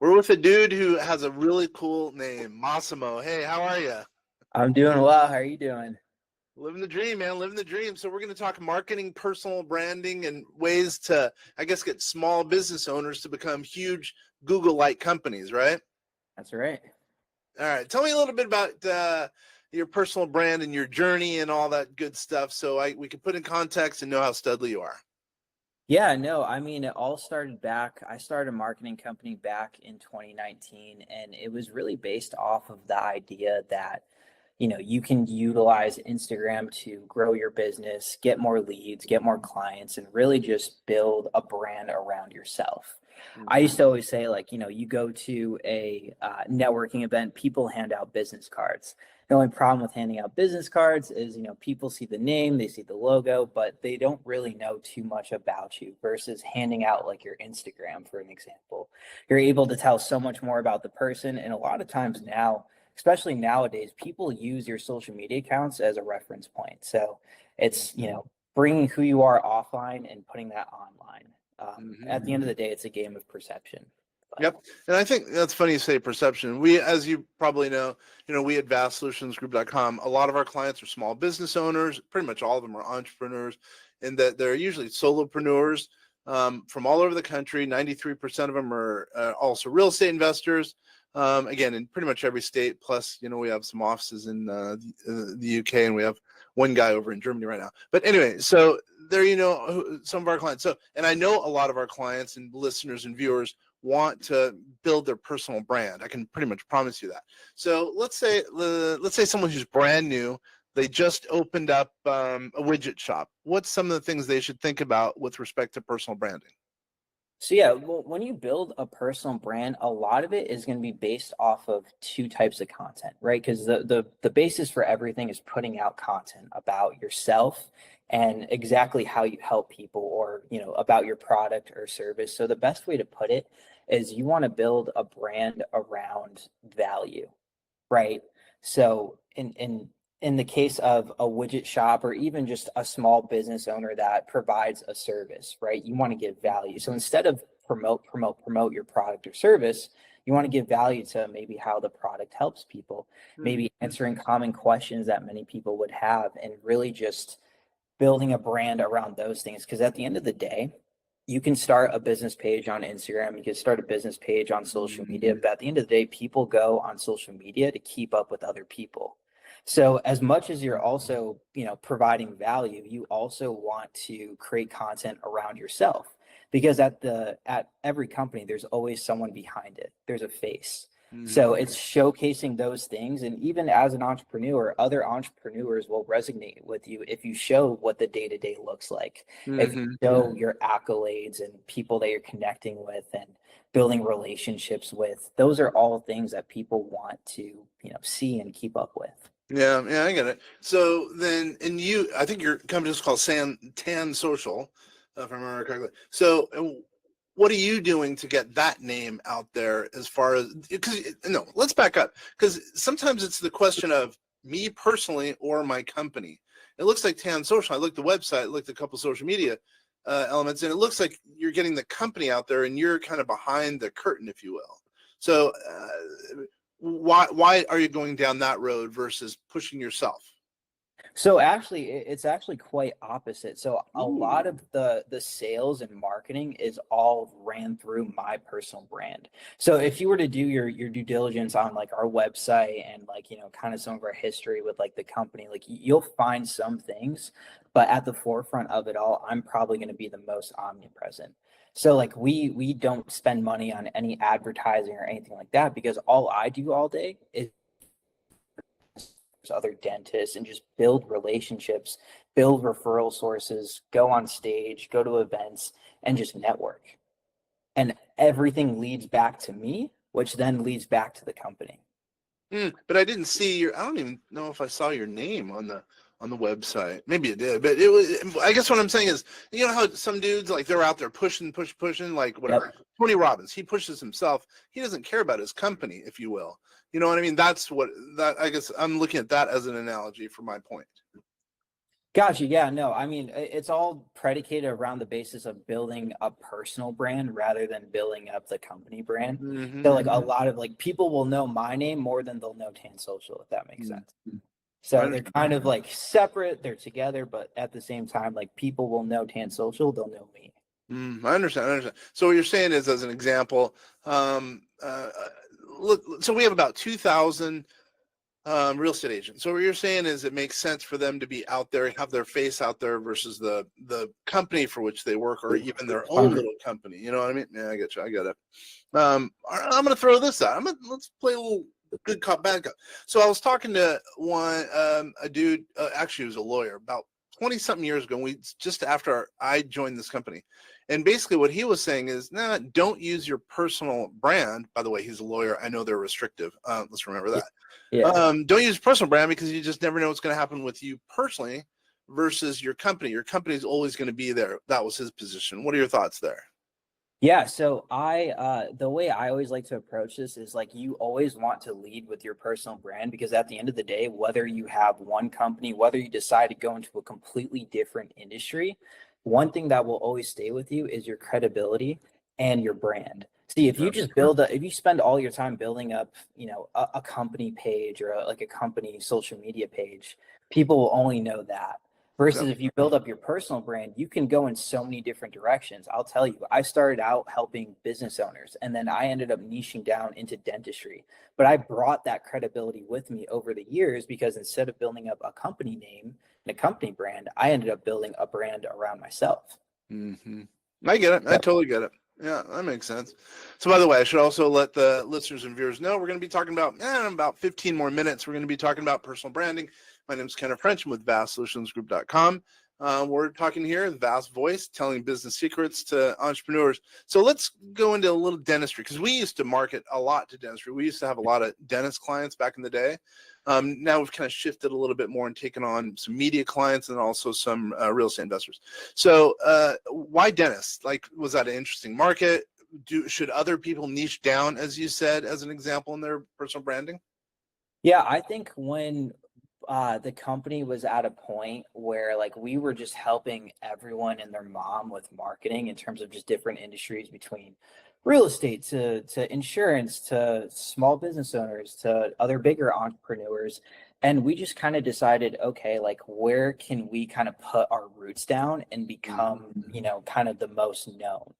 We're with a dude who has a really cool name, Massimo. Hey, how are you? I'm doing well. How are you doing? Living the dream, man. Living the dream. So we're going to talk marketing, personal branding, and ways to, I guess, get small business owners to become huge Google-like companies, right? That's right. All right. Tell me a little bit about your personal brand and your journey and all that good stuff, so we can put in context and know how studly you are. Yeah, no, I mean, it all started back. I started a marketing company back in 2019, and it was really based off of the idea that, you can utilize Instagram to grow your business, get more leads, get more clients, and really just build a brand around yourself. I used to always say, like, you go to a networking event, people hand out business cards. The only problem with handing out business cards is, people see the name, they see the logo, but they don't really know too much about you versus handing out like your Instagram, for an example. You're able to tell so much more about the person. And a lot of times now, especially nowadays, people use your social media accounts as a reference point. So it's, bringing who you are offline and putting that online. At the end of the day, it's a game of perception. Yep. And I think that's funny you say perception. We, as you probably know, we at vastsolutionsgroup.com, a lot of our clients are small business owners. Pretty much all of them are entrepreneurs, and that they're usually solopreneurs from all over the country. 93% of them are also real estate investors. Again, in pretty much every state. Plus, we have some offices in the UK, and we have one guy over in Germany right now. But anyway, so there, some of our clients. So, and I know a lot of our clients and listeners and viewers want to build their personal brand. I can pretty much promise you that. So let's say someone who's brand new, they just opened up a widget shop. What's some of the things they should think about with respect to personal branding? So yeah, well, when you build a personal brand, a lot of it is going to be based off of two types of content, right? Because the basis for everything is putting out content about yourself and exactly how you help people, or about your product or service. So the best way to put it is you want to build a brand around value, right? So in the case of a widget shop, or even just a small business owner that provides a service, right? You want to give value. So instead of promote your product or service, you want to give value to maybe how the product helps people, maybe answering common questions that many people would have, and really just building a brand around those things. Because at the end of the day, you can start a business page on Instagram, you can start a business page on social media, but at the end of the day, people go on social media to keep up with other people. So as much as you're also, providing value, you also want to create content around yourself, because at every company, there's always someone behind it. There's a face. So it's showcasing those things. And even as an entrepreneur, other entrepreneurs will resonate with you if you show what the day-to-day looks like, if you show your accolades and people that you're connecting with and building relationships with. Those are all things that people want to, see and keep up with. Yeah, I get it. So then, and I think your company is called Tan Social, if I remember correctly. So what are you doing to get that name out there, as far as, because no, let's back up, because sometimes it's the question of me personally or my company. It looks like Tan Social. I looked at the website, looked at a couple social media elements, and it looks like you're getting the company out there and you're kind of behind the curtain, if you will. So why are you going down that road versus pushing yourself? So actually, it's actually quite opposite. So a lot of the sales and marketing is all ran through my personal brand. So if you were to do your due diligence on like our website and like, kind of some of our history with like the company, like you'll find some things, but at the forefront of it all, I'm probably going to be the most omnipresent. So like we don't spend money on any advertising or anything like that, because all I do all day is other dentists and just build relationships, build referral sources, go on stage, go to events, and just network. And everything leads back to me, which then leads back to the company. But I didn't see I don't even know if I saw your name on the website. Maybe it did, but it was. I guess what I'm saying is, how some dudes, like, they're out there pushing, like whatever. Yep. Tony Robbins, he pushes himself. He doesn't care about his company, if you will. You know what I mean? That's what I guess I'm looking at that as an analogy for my point. Gotcha. Yeah, no, I mean, it's all predicated around the basis of building a personal brand rather than building up the company brand. So like a Mm-hmm. lot of like people will know my name more than they'll know Tan Social, if that makes sense. I So they're understand. kind of like separate, they're together, but at the same time, like people will know Tan Social, they'll know me. I understand. I understand. So what you're saying is, as an example, um, uh, look, so we have about 2,000 real estate agents. So what you're saying is it makes sense for them to be out there, have their face out there versus the company for which they work, or even their own little company. You know what I mean? Yeah, I get you. I get it. I'm going to throw this out. Let's play a little good cop, bad cop. So I was talking to a dude, actually, he was a lawyer about 20 something years ago. We just after I joined this company. And basically what he was saying is, nah, don't use your personal brand. By the way, he's a lawyer. I know they're restrictive. Let's remember that. Yeah. Don't use personal brand because you just never know what's going to happen with you personally versus your company. Your company is always going to be there. That was his position. What are your thoughts there? Yeah, so the way I always like to approach this is like you always want to lead with your personal brand because at the end of the day, whether you have one company, whether you decide to go into a completely different industry, one thing that will always stay with you is your credibility and your brand. See, if you just if you spend all your time building up, a company page or like a company social media page, people will only know that. Yep. Versus if you build up your personal brand, you can go in so many different directions. I'll tell you, I started out helping business owners and then I ended up niching down into dentistry. But I brought that credibility with me over the years because instead of building up a company name and a company brand, I ended up building a brand around myself. Mm-hmm. I get it. I So, totally get it. Yeah, that makes sense. So, by the way, I should also let the listeners and viewers know we're going to be talking about, in about 15 more minutes, we're going to be talking about personal branding. My name is Kenneth French. I'm with vastsolutionsgroup.com. We're talking here, the Vast Voice, telling business secrets to entrepreneurs. So let's go into a little dentistry because we used to market a lot to dentistry. We used to have a lot of dentist clients back in the day. Now we've kind of shifted a little bit more and taken on some media clients and also some real estate investors. So why dentists? Like, was that an interesting market? Should other people niche down, as you said, as an example, in their personal branding? yeah, I think when the company was at a point where like we were just helping everyone and their mom with marketing in terms of just different industries between real estate to insurance to small business owners to other bigger entrepreneurs. And we just kind of decided, okay, like where can we kind of put our roots down and become, kind of the most known?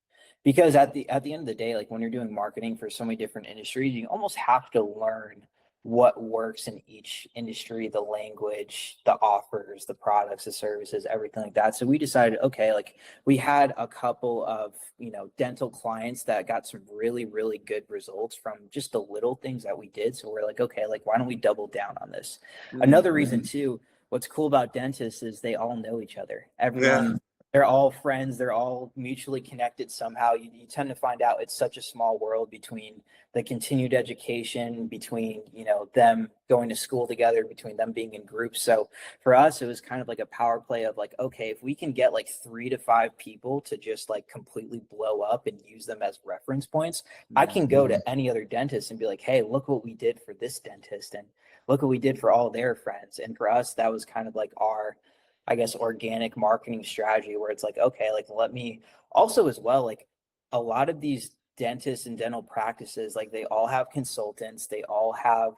Because at the end of the day, like when you're doing marketing for so many different industries, you almost have to learn what works in each industry, the language, the offers, the products, the services, everything like that. So we decided, okay, like we had a couple of, dental clients that got some really, really good results from just the little things that we did. So we're like, okay, like why don't we double down on this? Another reason too, what's cool about dentists is they all know each other. Yeah. They're all friends, they're all mutually connected somehow. You tend to find out it's such a small world between the continued education, between them going to school together, between them being in groups. So for us it was kind of like a power play of like, okay, if we can get like 3 to 5 people to just like completely blow up and use them as reference points, I can go to any other dentist and be like, hey, look what we did for this dentist and look what we did for all their friends. And for us that was kind of like our, I guess, organic marketing strategy where it's like, okay, like let me also as well, like a lot of these dentists and dental practices, like they all have consultants, they all have,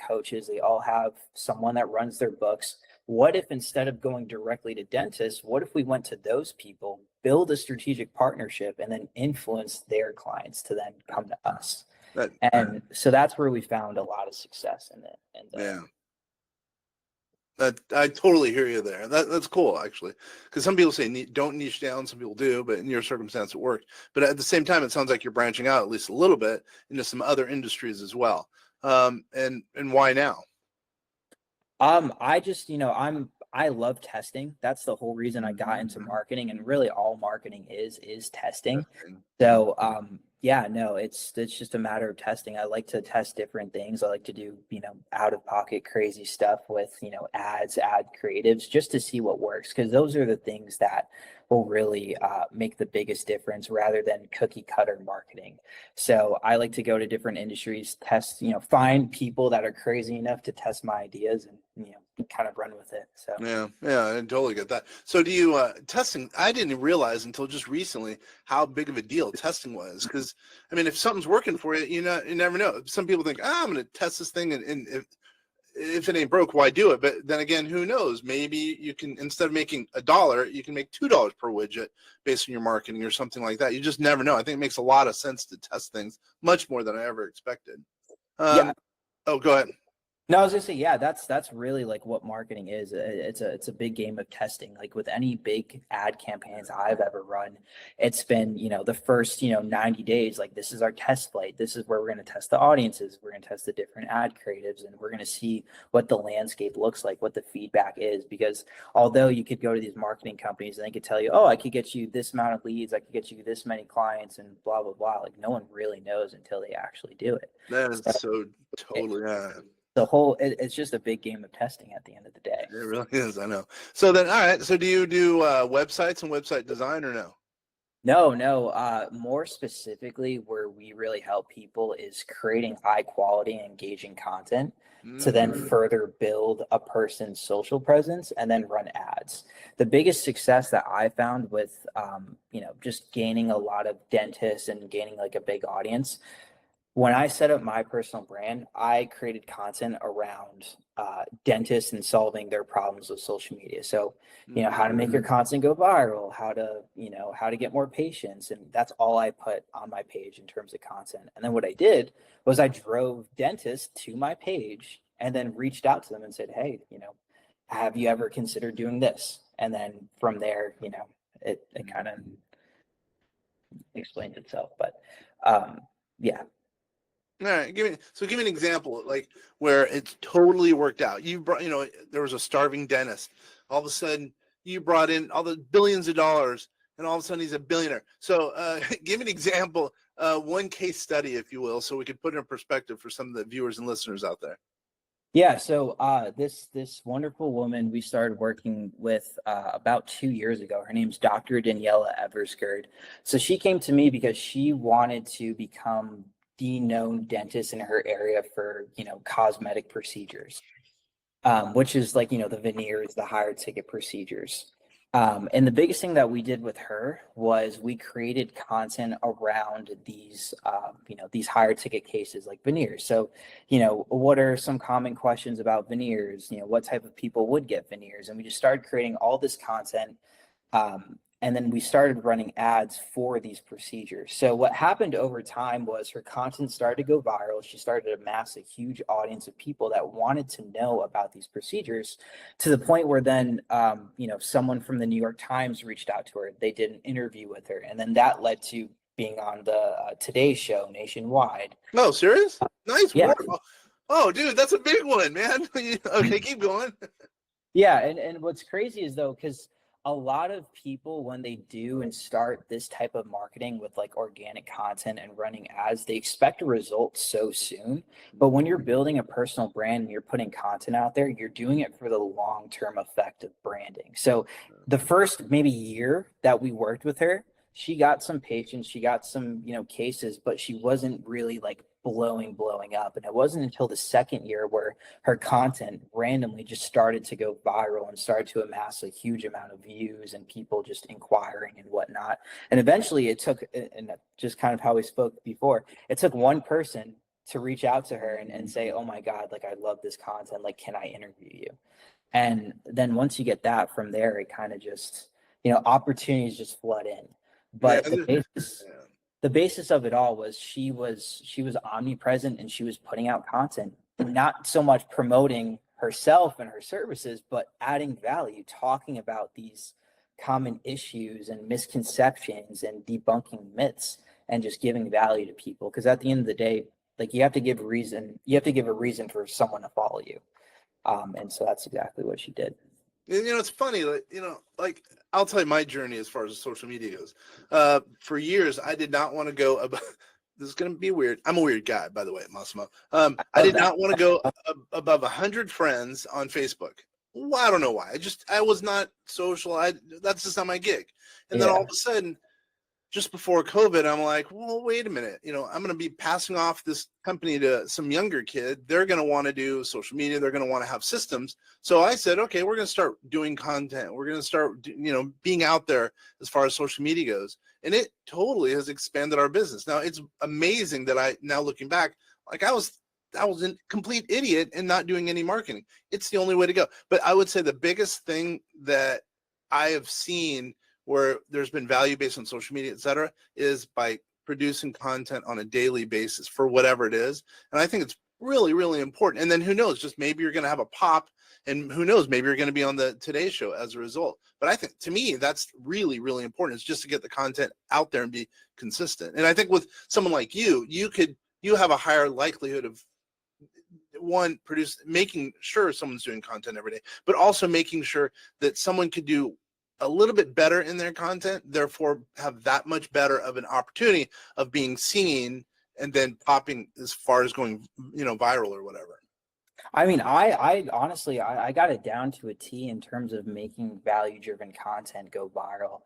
coaches, they all have someone that runs their books. What if instead of going directly to dentists, what if we went to those people, build a strategic partnership, and then influence their clients to then come to us? That, And so that's where we found a lot of success in it. And yeah. That I totally hear you there. That's cool actually, because some people say don't niche down, some people do, but in your circumstance it worked. But at the same time, it sounds like you're branching out at least a little bit into some other industries as well. And why now? I just, I love testing. That's the whole reason I got into marketing, and really all marketing is testing. So, yeah, no, it's just a matter of testing. I like to test different things. I like to do, out of pocket crazy stuff with, ads, ad creatives just to see what works. Cause those are the things that will really make the biggest difference rather than cookie cutter marketing. So I like to go to different industries, test, find people that are crazy enough to test my ideas and, kind of run with it. So Yeah, I totally get that. So do you testing? I didn't realize until just recently how big of a deal testing was. Because I mean, if something's working for you, you never know. Some people think, I'm going to test this thing, and if it ain't broke, why do it? But then again, who knows? Maybe you can, instead of making $1, you can make $2 per widget based on your marketing or something like that. You just never know. I think it makes a lot of sense to test things much more than I ever expected. yeah. Oh, go ahead. No, I was gonna say, yeah, that's really like what marketing is. It's a big game of testing. Like with any big ad campaigns I've ever run, it's been, the first, 90 days, like this is our test flight. This is where we're gonna test the audiences, we're gonna test the different ad creatives, and we're gonna see what the landscape looks like, what the feedback is. Because although you could go to these marketing companies and they could tell you, oh, I could get you this amount of leads, I could get you this many clients, and blah blah blah. Like no one really knows until they actually do it. That is so totally. It's just a big game of testing at the end of the day. It really is. I know. So then, all right. So do you do websites and website design or no? No. More specifically, where we really help people is creating high quality and engaging content to then further build a person's social presence and then run ads. The biggest success that I found with, just gaining a lot of dentists and gaining like a big audience. When I set up my personal brand, I created content around dentists and solving their problems with social media. So, how to make your content go viral, how to get more patients. And that's all I put on my page in terms of content. And then what I did was I drove dentists to my page and then reached out to them and said, hey, have you ever considered doing this? And then from there, it kind of explains itself. But yeah. All right, give me an example, like where it's totally worked out. You brought, there was a starving dentist. All of a sudden, you brought in all the billions of dollars, and all of a sudden he's a billionaire. So, give me an example, one case study, if you will, so we could put it in perspective for some of the viewers and listeners out there. Yeah, so this wonderful woman we started working with about 2 years ago. Her name's Dr. Daniela Eversgerd. So she came to me because she wanted to become the known dentist in her area for, cosmetic procedures, which is like, the veneers, the higher ticket procedures. And the biggest thing that we did with her was we created content around these, these higher ticket cases like veneers. So, what are some common questions about veneers? What type of people would get veneers? And we just started creating all this content. And then we started running ads for these procedures. So what happened over time was her content started to go viral. She started to amass a huge audience of people that wanted to know about these procedures, to the point where then, someone from the New York Times reached out to her. They did an interview with her. And then that led to being on the Today Show nationwide. No, serious? Nice Yeah. work. Oh, dude, that's a big one, man. Okay, keep going. Yeah. And what's crazy is though, because a lot of people, when they do and start this type of marketing with like organic content and running ads, they expect a result so soon. But when you're building a personal brand and you're putting content out there, you're doing it for the long-term effect of branding. So the first maybe year that we worked with her, she got some patients, she got some, cases, but she wasn't really like blowing up. And it wasn't until the second year where her content randomly just started to go viral and started to amass a huge amount of views and people just inquiring and whatnot. And eventually it took, and just kind of how we spoke before, it took one person to reach out to her and say, oh my God, like I love this content, like can I interview you? And then once you get that, from there it kind of just, opportunities just flood in. But the basis of it all was she was omnipresent, and she was putting out content, not so much promoting herself and her services, but adding value, talking about these common issues and misconceptions and debunking myths and just giving value to people. Because at the end of the day, like you have to give a reason for someone to follow you. And so that's exactly what she did. It's funny, like I'll tell you my journey as far as social media goes. For years, I did not want to go above. This is going to be weird. I'm a weird guy, by the way, Massimo. I did not want to go above 100 friends on Facebook. Well, I don't know why. I was not social. That's just not my gig. And then all Yeah. of a sudden, just before COVID, I'm like, well, wait a minute. I'm going to be passing off this company to some younger kid. They're going to want to do social media. They're going to want to have systems. So I said, okay, we're going to start doing content. We're going to start, being out there as far as social media goes. And it totally has expanded our business. Now it's amazing that now looking back, like I was a complete idiot and not doing any marketing. It's the only way to go. But I would say the biggest thing that I have seen where there's been value based on social media, et cetera, is by producing content on a daily basis for whatever it is. And I think it's really, really important. And then who knows, just maybe you're going to have a pop, and who knows, maybe you're going to be on the Today Show as a result. But I think, to me, that's really, really important, is just to get the content out there and be consistent. And I think with someone like you have a higher likelihood of making sure someone's doing content every day, but also making sure that someone could do a little bit better in their content, therefore have that much better of an opportunity of being seen and then popping as far as going, viral or whatever. I mean, I honestly, I got it down to a T in terms of making value-driven content go viral.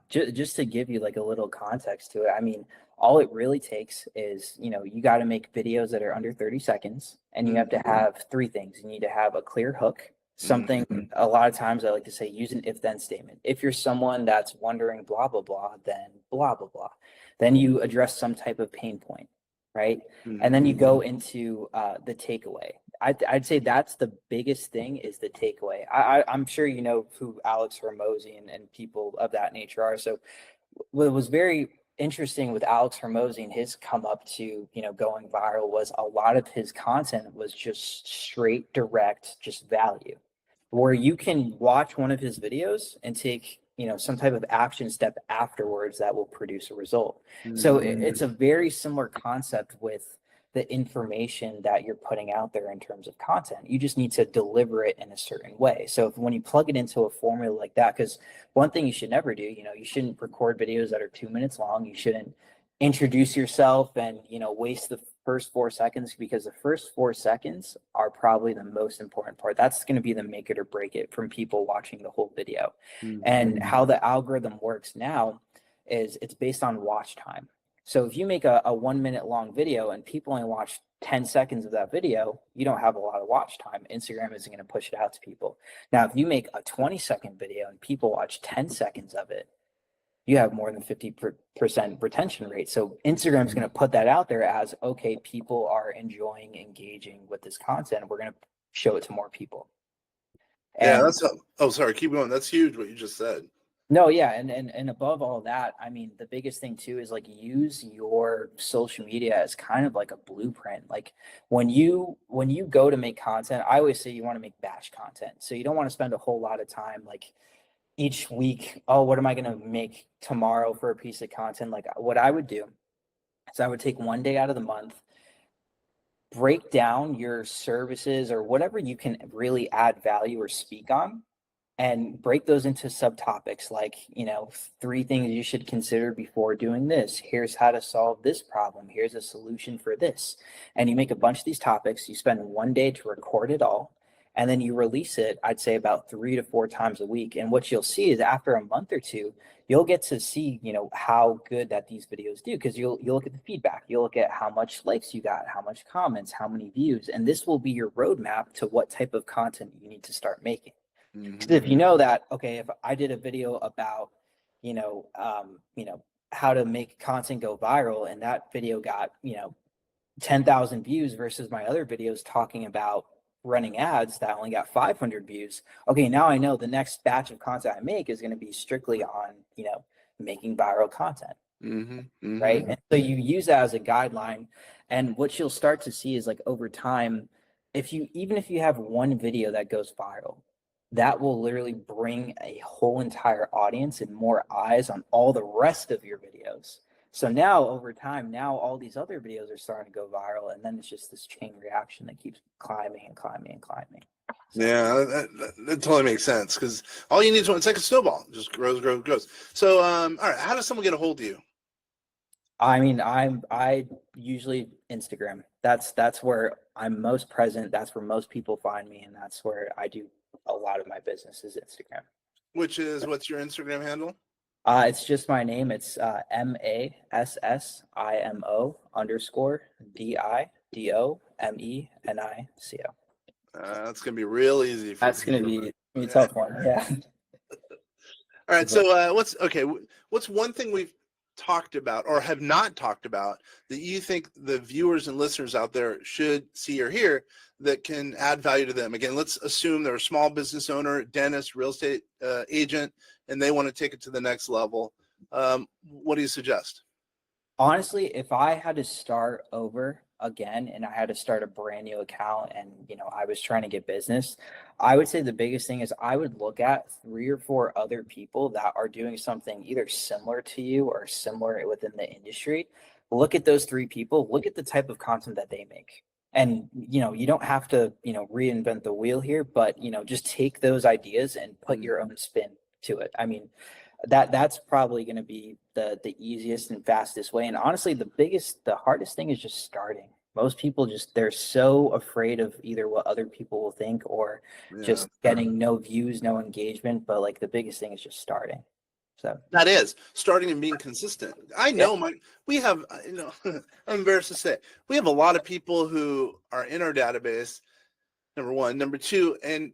Just to give you like a little context to it, I mean, all it really takes is, you got to make videos that are under 30 seconds, and you have to have three things. You need to have a clear hook, something. A lot of times I like to say, use an if-then statement. If you're someone that's wondering blah, blah, blah, then blah, blah, blah. Then you address some type of pain point, right? And then you go into the takeaway. I'd say that's the biggest thing, is the takeaway. I'm sure you know who Alex Hormozy and people of that nature are. So what was very interesting with Alex Hormozy and his come up to, going viral, was a lot of his content was just straight, direct, just value, where you can watch one of his videos and take, some type of action step afterwards that will produce a result. So it's a very similar concept with the information that you're putting out there in terms of content. You just need to deliver it in a certain way. So when you plug it into a formula like that, because one thing you should never do, you shouldn't record videos that are 2 minutes long. You shouldn't introduce yourself and, waste the first 4 seconds, because the first 4 seconds are probably the most important part. That's going to be the make it or break it from people watching the whole video. And how the algorithm works now is it's based on watch time. So if you make a 1 minute long video and people only watch 10 seconds of that video, you don't have a lot of watch time. Instagram isn't going to push it out to people. Now, if you make a 20-second video and people watch 10 seconds of it, you have more than 50% retention rate. So Instagram's going to put that out there as, okay, people are enjoying engaging with this content. We're going to show it to more people. Yeah, sorry, keep going. That's huge what you just said. No, yeah, and above all that, I mean, the biggest thing too is like, use your social media as kind of like a blueprint. Like when you go to make content, I always say you want to make batch content. So you don't want to spend a whole lot of time like each week, oh, what am I going to make tomorrow for a piece of content? Like what I would do is I would take one day out of the month, break down your services or whatever you can really add value or speak on, and break those into subtopics, like, 3 things you should consider before doing this. Here's how to solve this problem. Here's a solution for this. And you make a bunch of these topics. You spend one day to record it all, and then you release it, I'd say about 3 to 4 times a week. And what you'll see is after a month or two, you'll get to see, how good that these videos do, because you'll look at the feedback. You'll look at how much likes you got, how much comments, how many views. And this will be your roadmap to what type of content you need to start making. Because if you know that, okay, if I did a video about, how to make content go viral, and that video got, 10,000 views versus my other videos talking about running ads that only got 500 views. Okay, now I know the next batch of content I make is going to be strictly on, making viral content. Right. And so you use that as a guideline. And what you'll start to see is like over time, even if you have one video that goes viral, that will literally bring a whole entire audience and more eyes on all the rest of your videos. So now over time, all these other videos are starting to go viral, and then it's just this chain reaction that keeps climbing and climbing and climbing. So, yeah, that totally makes sense, because all you need is it's like a snowball. It just grows. So, all right, how does someone get a hold of you? I mean, I usually Instagram. That's where I'm most present. That's where most people find me, and that's where I do a lot of my business is Instagram. Which is, what's your Instagram handle? It's just my name. It's MASSIMO_DIDOMENICO. That's gonna be real easy for That's gonna people. be a tough one. Yeah. All right. So what's one thing we've talked about or have not talked about that you think the viewers and listeners out there should see or hear that can add value to them? Again, let's assume they're a small business owner, dentist, real estate agent, and they want to take it to the next level. What do you suggest? Honestly, if I had to start over again and I had to start a brand new account and, I was trying to get business, I would say the biggest thing is I would look at 3 or 4 other people that are doing something either similar to you or similar within the industry. Look at those 3 people, look at the type of content that they make. And, you don't have to, reinvent the wheel here, but, just take those ideas and put your own spin to it. I mean, that's probably going to be the easiest and fastest way. And honestly, the hardest thing is just starting. Most people they're so afraid of either what other people will think or just getting no views, no engagement. But like the biggest thing is just starting. So that is starting and being consistent. I know we have, I'm embarrassed to say, we have a lot of people who are in our database, number one. Number two, and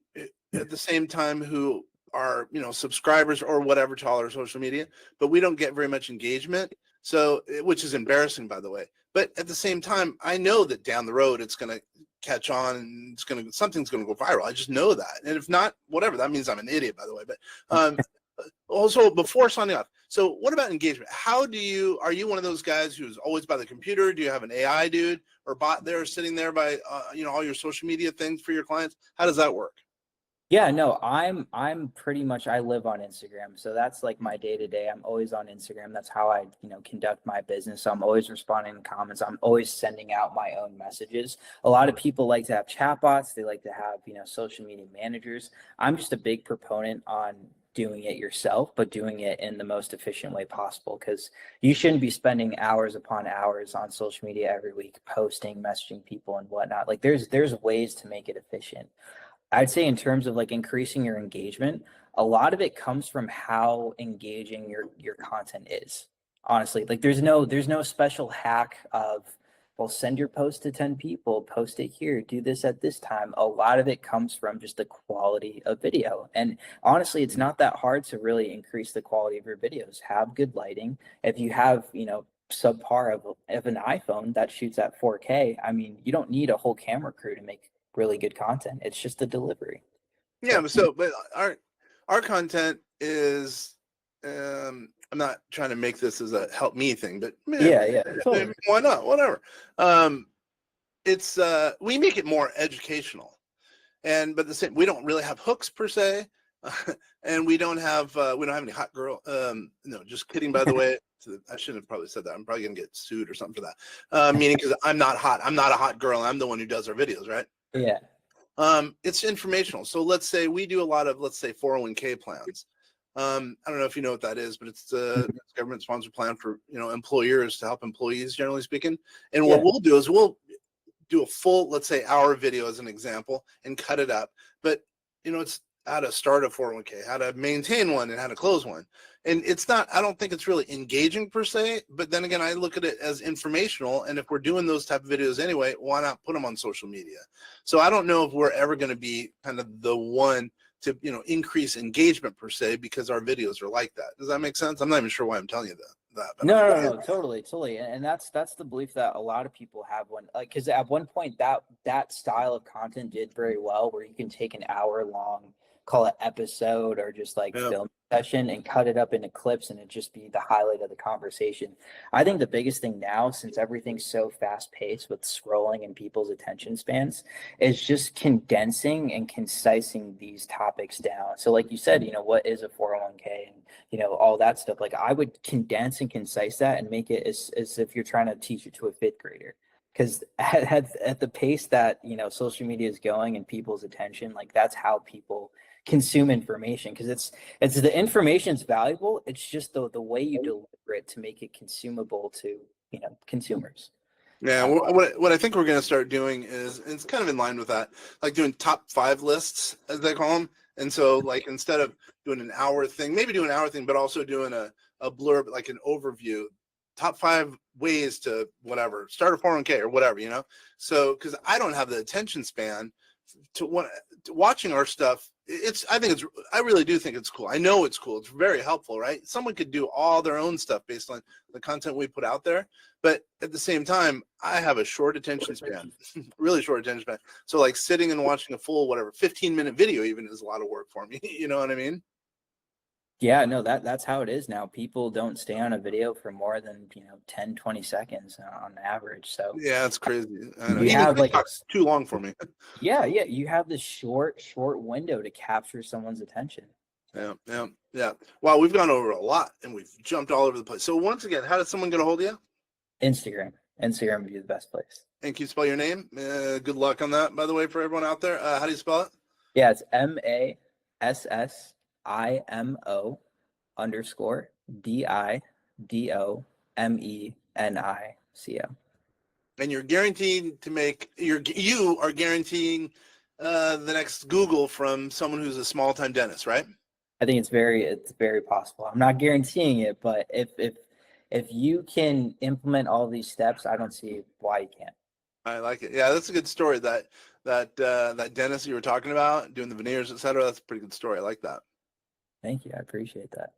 at the same time who are, subscribers or whatever to all our social media, but we don't get very much engagement. So, which is embarrassing, by the way. But at the same time, I know that down the road it's going to catch on and something's going to go viral. I just know that. And if not, whatever, that means I'm an idiot, by the way. But also, before signing off, so what about engagement? Are you one of those guys who's always by the computer? Do you have an AI dude or bot there sitting there by, all your social media things for your clients? How does that work? yeah, no, I'm pretty much, I live on Instagram. So that's like my day to day. I'm always on Instagram. That's how I, conduct my business. So I'm always responding to comments. I'm always sending out my own messages. A lot of people like to have chatbots. They like to have, social media managers. I'm just a big proponent on doing it yourself, but doing it in the most efficient way possible, because you shouldn't be spending hours upon hours on social media every week, posting, messaging people and whatnot. Like there's ways to make it efficient. I'd say in terms of like increasing your engagement, a lot of it comes from how engaging your content is. Honestly, like there's no special hack of, well, send your post to 10 people, post it here, do this at this time. A lot of it comes from just the quality of video. And honestly, it's not that hard to really increase the quality of your videos. Have good lighting. If you have, subpar of an iPhone that shoots at 4K, I mean, you don't need a whole camera crew to make really good content. It's just the delivery. Yeah, but our content is, I'm not trying to make this as a help me thing, but Yeah, totally. why not? Whatever. It's we make it more educational, but the same, we don't really have hooks per se, and we don't have any hot girl. No, just kidding. By the way, I shouldn't have probably said that. I'm probably gonna get sued or something for that. Meaning, because I'm not hot. I'm not a hot girl. I'm the one who does our videos, right? Yeah. It's informational. So let's say we do a lot of, 401k plans. I don't know if you know what that is, but it's a government sponsored plan for, employers to help employees, generally speaking. And what we'll do is we'll do a full, let's say, hour video as an example and cut it up. But, it's how to start a 401k, how to maintain one, and how to close one. And I don't think it's really engaging per se, but then again, I look at it as informational. And if we're doing those type of videos anyway, why not put them on social media? So I don't know if we're ever going to be kind of the one to, increase engagement per se, because our videos are like that. Does that make sense? I'm not even sure why I'm telling you that. But No, totally. And that's the belief that a lot of people have when, like, because at one point that style of content did very well, where you can take an hour long, call it episode or just like film session and cut it up into clips and it just be the highlight of the conversation. I think the biggest thing now, since everything's so fast paced with scrolling and people's attention spans, is just condensing and concising these topics down. So like you said, what is a 401k and all that stuff. Like I would condense and concise that and make it as if you're trying to teach it to a 5th grader. Because at the pace that social media is going and people's attention, like that's how people consume information. Because it's the information's valuable. It's just the way you deliver it to make it consumable to consumers. Yeah, what I think we're going to start doing is, and it's kind of in line with that, like doing top 5 lists, as they call them. And so, like, instead of doing an hour thing, maybe do an hour thing, but also doing a blurb, like an overview, top 5 ways to whatever, start a 401k or whatever, you know? So, because I don't have the attention span to watching our stuff. I really do think it's cool. I know it's cool. It's very helpful, right? Someone could do all their own stuff based on the content we put out there. But at the same time, I have a short attention span, really short attention span. So like sitting and watching a full, 15-minute video even is a lot of work for me. You know what I mean? Yeah, no, that's how it is now. People don't stay on a video for more than, 10, 20 seconds on average. So Yeah, it's crazy. I know. you Even have like, TikTok's too long for me. yeah, you have this short window to capture someone's attention. Yeah. Wow, we've gone over a lot and we've jumped all over the place. So once again, how does someone get a hold of you? Instagram would be the best place. And can you spell your name? Good luck on that, by the way, for everyone out there. How do you spell it? Yeah, it's MASSIMO_DIDOMENICO. And you're guaranteed to make you are guaranteeing the next Google from someone who's a small-time dentist, right? I think it's very possible. I'm not guaranteeing it, but if you can implement all these steps, I don't see why you can't. I like it. Yeah, that's a good story. That dentist you were talking about, doing the veneers, etc. That's a pretty good story. I like that. Thank you. I appreciate that.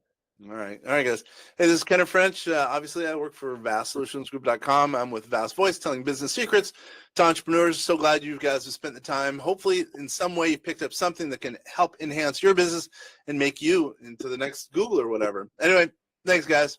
All right, guys. Hey, this is Kenneth French. Obviously, I work for VastSolutionsGroup.com. I'm with Vast Voice, telling business secrets to entrepreneurs. So glad you guys have spent the time. Hopefully, in some way, you picked up something that can help enhance your business and make you into the next Google or whatever. Anyway, thanks, guys.